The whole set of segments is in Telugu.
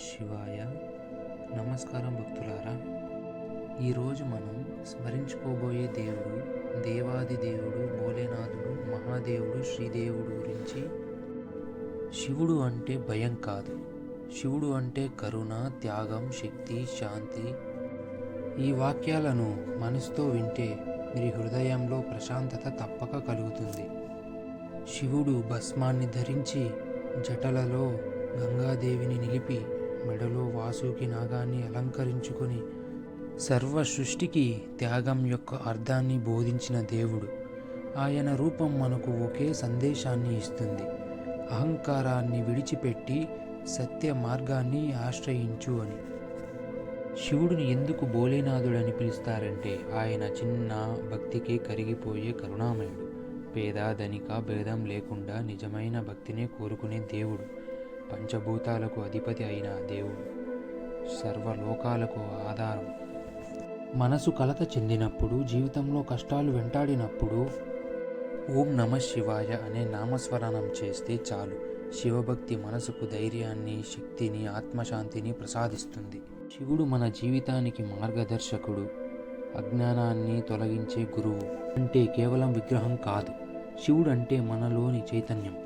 శివాయ. నమస్కారం భక్తులారా. ఈరోజు మనం స్మరించుకోబోయే దేవుడు దేవాది దేవుడు భోలేనాథుడు మహాదేవుడు శ్రీదేవుడు గురించి. శివుడు అంటే భయం కాదు, శివుడు అంటే కరుణ, త్యాగం, శక్తి, శాంతి. ఈ వాక్యాలను మనసుతో వింటే మీ హృదయంలో ప్రశాంతత తప్పక కలుగుతుంది. శివుడు భస్మాన్ని ధరించి జటలలో గంగాదేవిని నిలిపి మెడలో వాసుకి నాగాన్ని అలంకరించుకొని సర్వ సృష్టికి త్యాగం యొక్క అర్థాన్ని బోధించిన దేవుడు. ఆయన రూపం మనకు ఒకే సందేశాన్ని ఇస్తుంది: అహంకారాన్ని విడిచిపెట్టి సత్య మార్గాన్ని ఆశ్రయించు అని. శివుడిని ఎందుకు భోలేనాథుడని పిలుస్తారంటే ఆయన చిన్న భక్తికి కరిగిపోయే కరుణామయుడు. పేద ధనిక భేదం లేకుండా నిజమైన భక్తినే కోరుకునే దేవుడు. పంచభూతాలకు అధిపతి అయిన దేవుడు, సర్వలోకాలకు ఆధారం. మనసు కలత చెందినప్పుడు, జీవితంలో కష్టాలు వెంటాడినప్పుడు ఓం నమ శివాయ అనే నామస్మరణం చేస్తే చాలు. శివభక్తి మనసుకు ధైర్యాన్ని, శక్తిని, ఆత్మశాంతిని ప్రసాదిస్తుంది. శివుడు మన జీవితానికి మార్గదర్శకుడు, అజ్ఞానాన్ని తొలగించే గురువు. అంటే కేవలం విగ్రహం కాదు, శివుడు అంటే మనలోని చైతన్యం.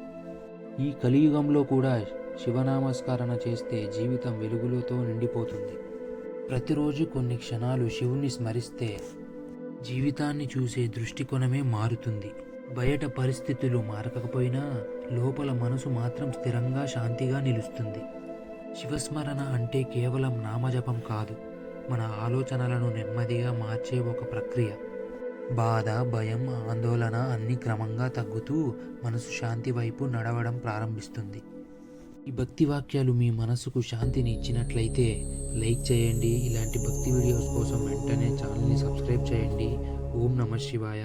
ఈ కలియుగంలో కూడా శివనామస్మరణ చేస్తే జీవితం వెలుగులతో నిండిపోతుంది. ప్రతిరోజు కొన్ని క్షణాలు శివుణ్ణి స్మరిస్తే జీవితాన్ని చూసే దృష్టికోణమే మారుతుంది. బయట పరిస్థితులు మారకపోయినా లోపల మనసు మాత్రం స్థిరంగా, శాంతిగా నిలుస్తుంది. శివస్మరణ అంటే కేవలం నామజపం కాదు, మన ఆలోచనలను నెమ్మదిగా మార్చే ఒక ప్రక్రియ. బాధ, భయం, ఆందోళన అన్నీ క్రమంగా తగ్గుతూ మనసు శాంతి వైపు నడవడం ప్రారంభిస్తుంది. ఈ భక్తి వాక్యాలు మీ మనసుకు శాంతిని ఇచ్చినట్లయితే లైక్ చేయండి. ఇలాంటి భక్తి వీడియోస్ కోసం వెంటనే ఛానల్ని సబ్స్క్రైబ్ చేయండి. ఓం నమ శివాయ.